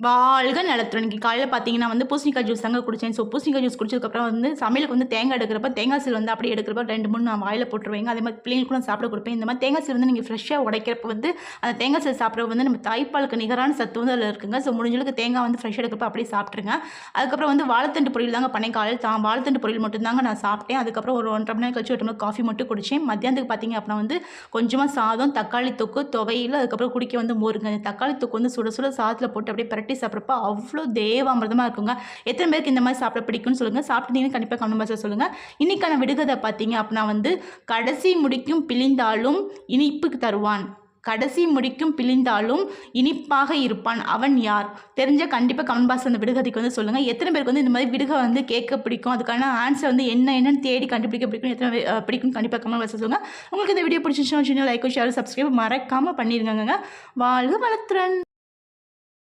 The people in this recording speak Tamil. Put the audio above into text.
வாழ்க நலத்துடன். இன்னைக்கு காலையில பார்த்தீங்கன்னா வந்து பூசணிக்காய் ஜூஸ் தாங்க குடிச்சேன். ஸோ பூசணிக்காய் ஜூஸ் குடிச்சதுக்கப்புறம் வந்து சமையலுக்கு வந்து தேங்காய் எடுக்கிறப்ப, தேங்காய் சீல் வந்து அப்படியே எடுக்கிறப்ப 2, 3 நான் வாயில போட்டுருவேங்க. அதே மாதிரி பிள்ளைங்களுக்கும் நான் சாப்பிட குடுப்பேன். இந்த மாதிரி தேங்காய் சீல் வந்து நீங்க ஃப்ரெஷ்ஷா உடைக்கிறப்ப வந்து, அந்த தேங்காய் சீல் சாப்பிட்றது வந்து நம்ம தாய்ப்பாலுக்கு நிகரான சத்து வந்து அதில இருக்குங்க. ஸோ முடிஞ்ச அளவுக்கு தேங்காய் வந்து ஃப்ரெஷ்ஷா எடுக்கிறப்ப அப்படியே சாப்பிட்டுருங்க. அதுக்கப்புறம் வந்து வாழைத்தண்டு பொரியல் தாங்க பண்ணேன். காலையில வாழைத்தண்டு பொரியல் மட்டும் தாங்க நான் சாப்பிட்டேன். அதுக்கப்புறம் ஒரு 1 1/2 மணி நேரம் கழிச்சு 1 டம்ளர் காஃபி மட்டும் குடிச்சேன். மத்தியானத்துக்கு பார்த்தீங்க அப்படின்னா வந்து கொஞ்சமா சாதம், தக்காளி தொக்கு, துவையல், அதுக்கப்புறம் குடிக்க வந்து மோருங்க. இந்த தக்காளி தொக்கு வந்து சுட சுட சாதத்தில போட்டு அப்படியே பிரட்டி சாப்பிட்றப்ப அவ்வளோ தேவாமிர்தமா இருக்குங்க. எத்தனை பேருக்கு இந்த மாதிரி சாப்பிட பிடிக்கும்னு சொல்லுங்க. சாப்பிட்டீங்கன்னு கண்டிப்பா கமெண்ட் பாக்ஸ்ல சொல்லுங்க. இன்னைக்கான விடுகதை பார்த்தீங்க அப்படின்னா வந்து, கடைசி முடிக்கும் பிழிந்தாலும் இனிப்புக்கு தருவான். கடைசி முடிக்கும் பிழிந்தாலும் இனிப்பாக இருப்பான். அவன் யார்? தெரிஞ்சா கண்டிப்பா கமெண்ட் பாக்ஸ்ல அந்த விடுகதைக்கு வந்து சொல்லுங்க. எத்தனை பேருக்கு வந்து இந்த மாதிரி விடுகதை வந்து கேட்க பிடிக்கும்? அதுக்கான ஆன்சர் வந்து என்னன்னு தேடி கண்டுபிடிக்க பிடிக்கும். எத்தனை பிடிக்கும்னு கண்டிப்பா கமெண்ட் பாக்ஸ்ல சொல்லுங்க. உங்களுக்கு இந்த வீடியோ பிடிச்சிருந்துச்சுன்னா லைக், ஷேர், சப்ஸ்கிரைப் மறக்காம பண்ணிருங்கங்க. வாழ்க வளத்துடன்.